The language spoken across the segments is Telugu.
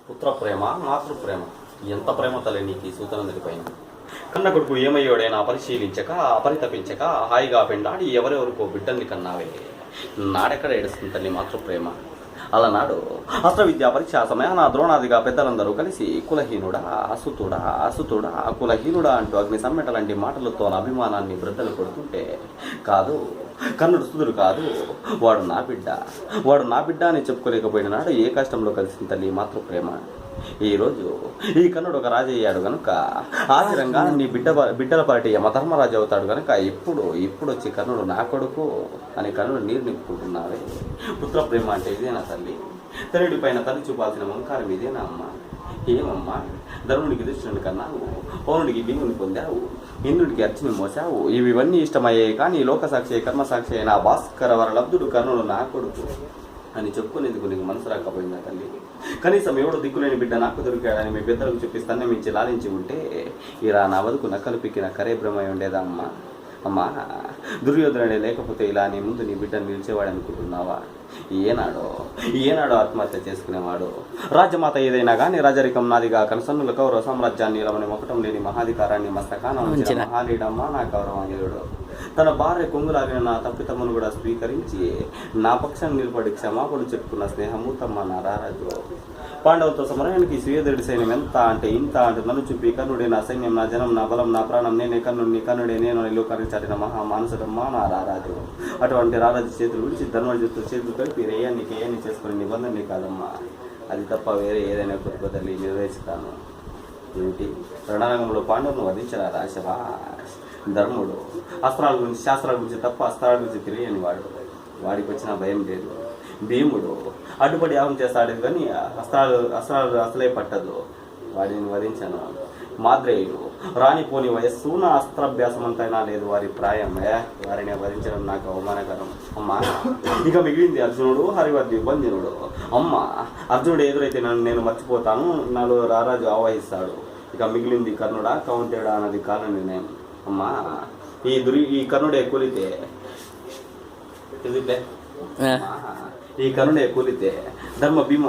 పుత్ర ప్రేమ మాతృప్రేమ ఎంత ప్రేమ తల్లి నీకు ఈ సూతనందుడి పైన. కన్న కొడుకు ఏమయ్యోడైనా పరిశీలించక అపరితపించక హాయిగా పెండాడి ఎవరెవరికో బిడ్డల్ని కన్నావే. నాడెక్కడ ఏడుస్తుంది తల్లి మాతృప్రేమ. అలనాడు అస్త్ర విద్యా పరీక్షా సమయాన ద్రోణాదిగా పెద్దలందరూ కలిసి కులహీనుడా అసుతుడా అసుతుడా కులహీనుడా అంటూ అగ్ని సమ్మెటలాంటి మాటలతో అభిమానాన్ని వృద్ధలు కొడుతుంటే, కాదు కన్నుడు సుదుడు కాదు, వాడు నా బిడ్డ అని చెప్పుకోలేకపోయిన నాడు ఏ కష్టంలో కలిసిన తల్లి మాతృప్రేమ. ఈరోజు ఈ కన్నుడు ఒక రాజు అయ్యాడు కనుక ఆశ్చర్యంగా నీ బిడ్డల పాటి యమధర్మరాజు అవుతాడు కనుక ఇప్పుడు వచ్చి కన్నుడు నా కొడుకు అని కన్నుడు నీరు నింపుకుంటున్నావే. పుత్ర ప్రేమ అంటే ఇదేనా తల్లి? తల్లి పైన తల్లి చూపాల్సిన మమకారం ఇదేనా అమ్మ? ఏమమ్మా, ధర్ముడికి దుష్టుని కన్నావు, పౌరుడికి భీముని పొందావు, ఇంద్రుడికి అర్చుని మోసావు. ఇవన్నీ ఇష్టమయ్యాయి కానీ లోకసాక్షి కర్మసాక్షి అయిన భాస్కర వరలబ్ధుడు కర్ణుడు నా కొడుకు అని చెప్పుకునేందుకు నీకు మనసు రాకపోయిందా తల్లి? కనీసం ఎవడు దిక్కులేని బిడ్డ నాకు దొరికాడని మీ పెద్దలకు చెప్పి స్తన్యమించి లాలించి ఉంటే ఇలా నా బతుకు నక్కలు పిక్కిన కరే బ్రహ్మ ఉండేదా అమ్మా? అమ్మా, దుర్యోధనుడే లేకపోతే ఇలా నీ ముందు నీ బిడ్డను నిలిచేవాడు అనుకుంటున్నావా? ఏనాడో ఆత్మహత్య చేసుకునేవాడు. రాజ్యమాత ఏదైనా కానీ రాజరికం నాదిగా కనసన్నుల కౌరవ సామ్రాజ్యాన్ని ఇలవని మొక్కటం లేని మహాధికారాన్ని మస్తకాన మహాలీడమ్మా నా కౌరవాంగుడు. తన భార్య కొంగులాగిన నా తప్పితమ్మను కూడా స్వీకరించి నా పక్షాన్ని నిలబడి క్షమాపణలు చెప్పుకున్న స్నేహమూర్తమ్మ నా రారాజు. పాండవులతో సమరానికి సుయోధుడి సైన్యం ఎంత అంటే ఇంత అంటే నన్ను చూపి కర్ణుడే నా సైన్యం, నా జనం, నా బలం, నా ప్రాణం, నేనే కర్ణుడిని, కర్ణుడే నేను అని లోకానికి చాటిన మహామానసుడమ్మ నా రారాజు. అటువంటి రారాజు చేతులు విడిచి ధర్మజుతో చేతులు కలిపి రేయాన్ని చేసుకునే నిబంధనలే కాదమ్మా. అది తప్ప వేరే ఏదైనా కొత్త తల్లి నిర్వహిస్తాను. ఏమిటి రణరంగంలో పాండవులను వధించరా రాశవా? ధర్ముడు అస్త్రాల గురించి శాస్త్రాల గురించి తప్ప అస్త్రాల గురించి తెలియని వాడికి వచ్చిన భయం లేదు. భీముడు అడ్డుపడి యాగం చేస్తాడు కానీ అస్త్రాలు అసలే పట్టదు, వాడిని వధించాను. మాద్రేయుడు రానిపోని వయస్సు, నా అస్త్రాభ్యాసం అంతైనా లేదు వారి ప్రాయం, వారిని వధించడం నాకు అవమానకరం. అమ్మ, ఇక మిగిలింది అర్జునుడు, హరివర్ధి బంధునుడు. అమ్మ, అర్జునుడు ఎదురైతే నేను మర్చిపోతాను, నాలో రారాజు ఆవాహిస్తాడు. ఇక మిగిలింది కర్ణుడా కౌంతేడా అన్నది కాల నిర్ణయం. అమ్మా, ఈ కర్ణుడే కూలితే ధర్మ భీమ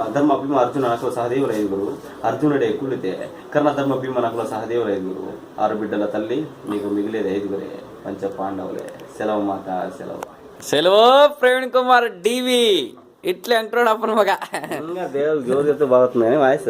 అర్జున నకుల సహదేవుల ఐదుగురు, అర్జునుడే కూలితే కర్ణ ధర్మ భీమ నకుల సహదేవుల ఐదుగురు. 6 బిడ్డల తల్లి నీకు మిగిలేది 5గురే, పంచ పాండవులే. సెలవు మాట, సెలవు. ప్రవీణ్ కుమార్ డివి ఇట్లా అంటున్నాడు అప్పుడు మగ దేవుడు బాగుతుంది వాయిస్